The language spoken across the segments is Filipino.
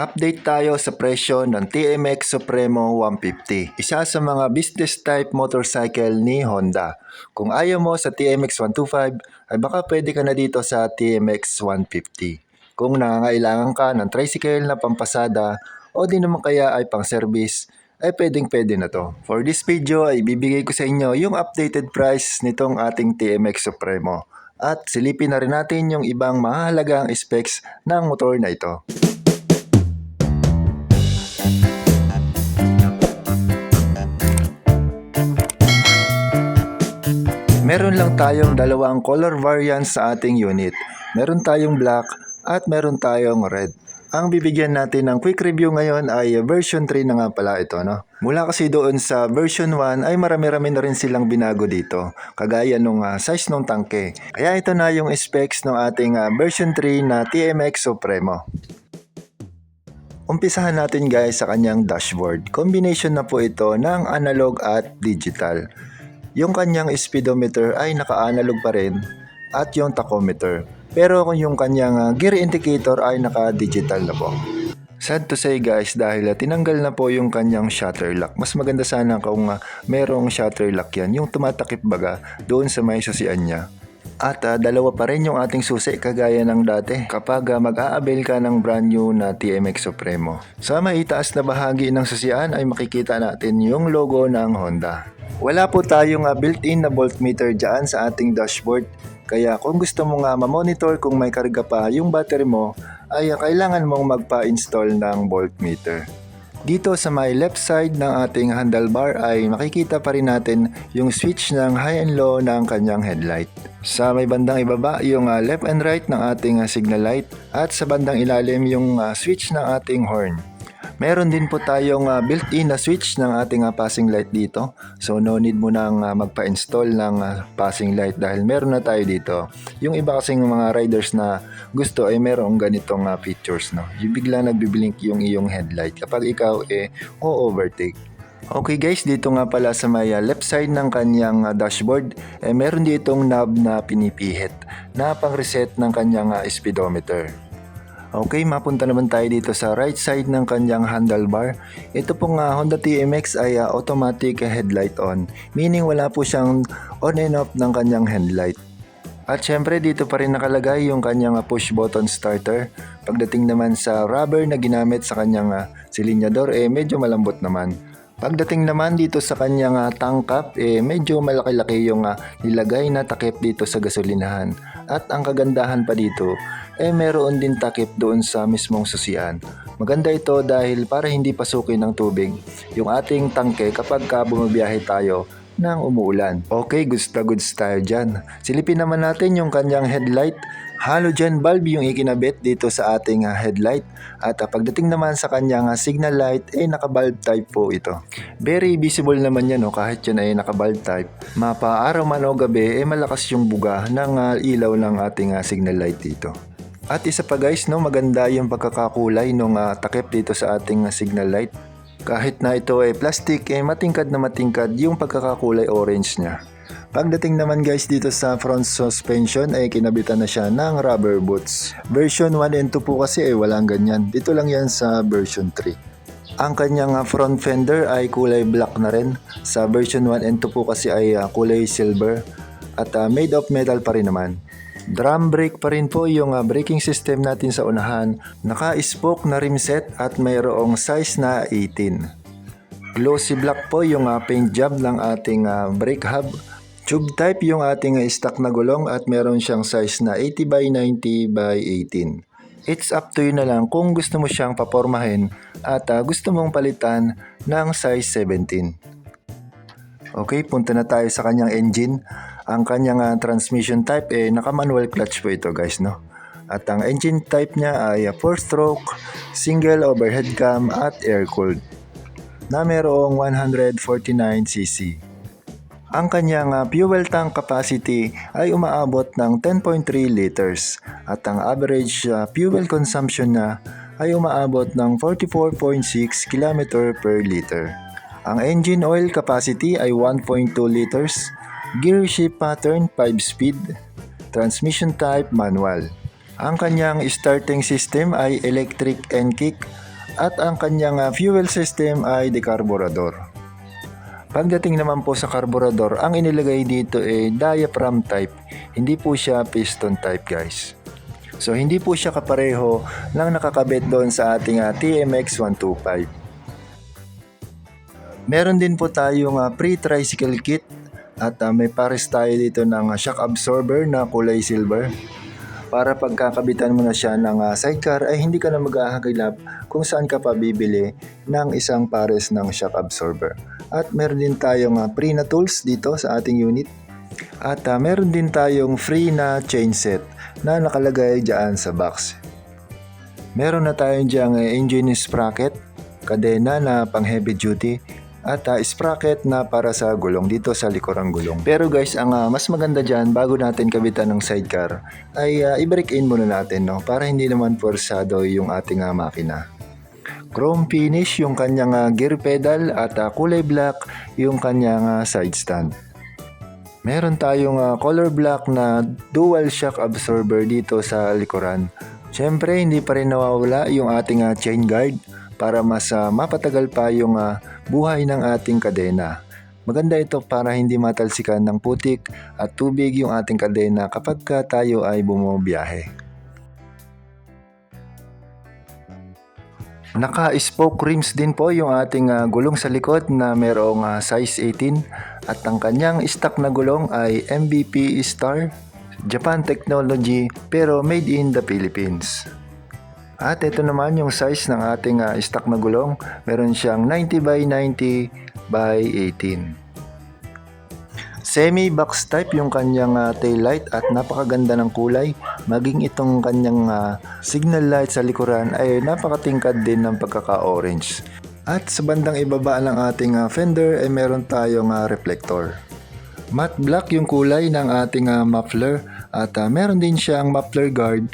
Update tayo sa presyo ng TMX Supremo 150, isa sa mga business type motorcycle ni Honda. Kung ayaw mo sa TMX 125, ay baka pwede ka na dito sa TMX 150. Kung nangangailangan ka ng tricycle na pampasada o di naman kaya ay pang service, ay pwede na to. For this video ay bibigay ko sa inyo yung updated price nitong ating TMX Supremo. At silipin na rin natin yung ibang mahalagang specs ng motor na ito. Meron lang tayong dalawang color variants sa ating unit. Meron tayong black at meron tayong red. Ang bibigyan natin ng quick review ngayon ay version 3 na nga pala ito. Mula kasi doon sa version 1 ay marami-rami na rin silang binago dito. Kagaya nung size ng tangke. Kaya ito na yung specs ng ating version 3 na TMX Supremo. Umpisahan natin guys sa kanyang dashboard. Combination na po ito ng analog at digital. Yung kanyang speedometer ay naka-analog pa rin at yung tachometer. Pero kung yung kanyang gear indicator ay naka-digital na po. Sad to say guys dahil tinanggal na po yung kanyang shutter lock. Mas maganda sana kung merong shutter lock yan, yung tumatakip baga doon sa may susian niya. At dalawa pa rin yung ating susi kagaya ng dati kapag mag-a-avail ka ng brand new na TMX Supremo. Sa may itaas na bahagi ng susian ay makikita natin yung logo ng Honda. Wala po tayong built-in na voltmeter dyan sa ating dashboard. Kaya kung gusto mo nga ma-monitor kung may karga pa yung battery mo, ay kailangan mong magpa-install ng voltmeter. Dito sa may left side ng ating handlebar ay makikita pa rin natin yung switch ng high and low ng kanyang headlight. Sa may bandang ibaba yung left and right ng ating signal light at sa bandang ilalim yung switch ng ating horn. Meron din po tayong built-in na switch ng ating passing light dito. So no need mo nang magpa-install ng passing light dahil meron na tayo dito. Yung iba kasing mga riders na gusto ay merong ganitong features. Yung bigla nagbiblink yung iyong headlight kapag ikaw o-overtake. Okay guys, dito nga pala sa may left side ng kanyang dashboard, meron ditong knob na pinipihit na pang-reset ng kanyang speedometer. Okay, mapunta naman tayo dito sa right side ng kanyang handlebar. Ito pong Honda TMX ay automatic headlight on, meaning wala po siyang on and off ng kanyang headlight. At syempre dito pa rin nakalagay yung kanyang push button starter. Pagdating naman sa rubber na ginamit sa kanyang silinyador, medyo malambot naman. Pagdating naman dito sa kanyang tank cap, medyo malaki-laki yung nilagay na takip dito sa gasolinahan. At ang kagandahan pa dito, meron din takip doon sa mismong susian. Maganda ito dahil para hindi pasukin ng tubig yung ating tangke kapag bumabiyahe tayo ng umuulan. Okay, goods tayo dyan. Silipin naman natin yung kanyang headlight. Halogen bulb yung ikinabit dito sa ating headlight. At pagdating naman sa kanyang signal light, naka-bulb type po ito. Very visible naman yan kahit yan ay naka-bulb type. Mapa-araw man o gabi, malakas yung buga ng ilaw ng ating signal light dito. At isa pa guys, maganda yung pagkakakulay ng takip dito sa ating signal light. Kahit na ito ay plastic, matingkad na matingkad yung pagkakakulay orange niya. Pagdating naman guys dito sa front suspension ay kinabitan na siya ng rubber boots. Version 1 and 2 po kasi walang ganyan. Dito lang yan sa version 3. Ang kanyang front fender ay kulay black na rin. Sa version 1 and 2 po kasi ay kulay silver. At made of metal pa rin naman. Drum brake pa rin po yung braking system natin sa unahan. Naka-spoke na rim set at mayroong size na 18. Glossy black po yung paint job ng ating brake hub. Tube type yung ating stock na gulong at meron siyang size na 80 by 90 by 18. It's up to you na lang kung gusto mo siyang papormahin at gusto mong palitan ng size 17. Okay, punta na tayo sa kanyang engine. Ang kanyang transmission type naka-manual clutch po ito guys, At ang engine type niya ay 4-stroke, single overhead cam at air-cooled na mayroong 149cc. Ang kanyang fuel tank capacity ay umaabot ng 10.3 liters at ang average fuel consumption na ay umaabot ng 44.6 km per liter. Ang engine oil capacity ay 1.2 liters. Gear shift pattern 5-speed, transmission type manual. Ang kanyang starting system ay electric and kick At ang kanyang fuel system ay decarburador. Pagdating naman po sa carburetor, ang inilagay dito ay diaphragm type, hindi po siya piston type guys. So hindi po siya kapareho ng nakakabit doon sa ating TMX 125. Meron din po tayong pre-tricycle kit at may pares tayo dito ng shock absorber na kulay silver. Para pagkakabitan mo na siya ng sidecar ay hindi ka na maghahagilap kung saan ka pa bibili ng isang pares ng shock absorber. At meron din tayong free na tools dito sa ating unit. At meron din tayong free na chain set na nakalagay dyan sa box. Meron na tayong dyan engine sprocket, kadena na pang heavy duty, at sprocket na para sa gulong dito sa likurang gulong. Pero guys, ang mas maganda dyan bago natin kabitan ng sidecar ay i-break in muna natin, no? Para hindi naman forsado yung ating makina. Chrome finish yung kanyang gear pedal at kulay black yung kanyang side stand. Meron tayong color black na dual shock absorber dito sa likuran. Siyempre hindi pa rin nawawala yung ating chain guard para mas mapatagal pa yung buhay ng ating kadena. Maganda ito para hindi matalsikan ng putik at tubig yung ating kadena kapag tayo ay bumabiyahe. Naka-spoke rims din po yung ating gulong sa likod na merong size 18 at ang kanyang stock na gulong ay MVP Star Japan Technology pero made in the Philippines. At ito naman yung size ng ating stock na gulong. Meron siyang 90 by 90 by 18. Semi-box type yung kanyang tail light at napakaganda ng kulay. Maging itong kanyang signal light sa likuran ay napakatingkad din ng pagkaka-orange. At sa bandang ibaba ng ating fender ay meron tayong reflector. Matte black yung kulay ng ating muffler at meron din siyang muffler guard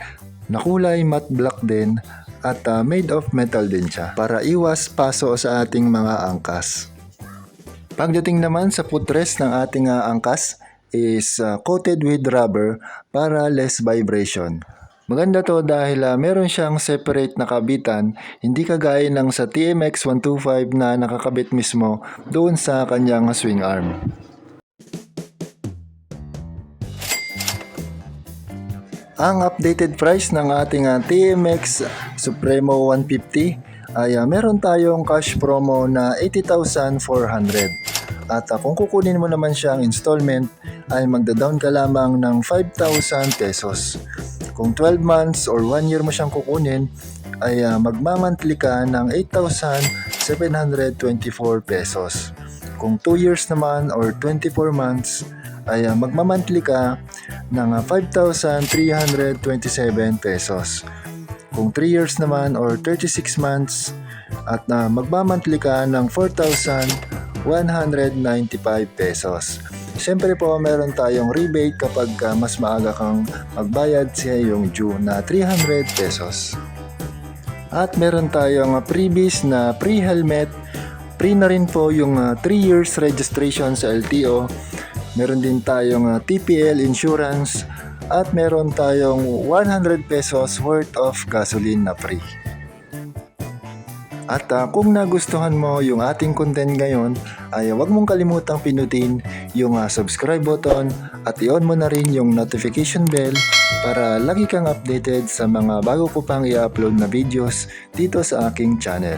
na kulay matte black din at made of metal din siya para iwas paso sa ating mga angkas. Pagdating naman sa footrest ng ating angkas is coated with rubber para less vibration. Maganda to dahil meron siyang separate na kabitan, hindi kagaya ng sa TMX 125 na nakakabit mismo doon sa kanyang swing arm. Ang updated price ng ating TMX Supremo 150 ay meron tayong cash promo na 80,400. At kung kukunin mo naman siyang installment ay magda-down ka lamang ng 5,000 pesos. Kung 12 months or 1 year mo siyang kukunin ay magmamonthly ka ng 8,724 pesos. Kung 2 years naman or 24 months ay magmamonthly ka ng 5,327 pesos. Kung 3 years naman or 36 months at magmamonthly ka ng 4,195 pesos. Siyempre po meron tayong rebate kapag mas maaga kang magbayad sa iyong due na 300 pesos. At meron tayong freebies na free helmet, free na rin po yung 3 years registration sa LTO. Meron din tayong TPL insurance at meron tayong 100 pesos worth of gasoline na free. At kung nagustuhan mo yung ating content ngayon ay huwag mong kalimutang pinutin yung subscribe button at i-on mo na rin yung notification bell para lagi kang updated sa mga bago ko pang i-upload na videos dito sa aking channel.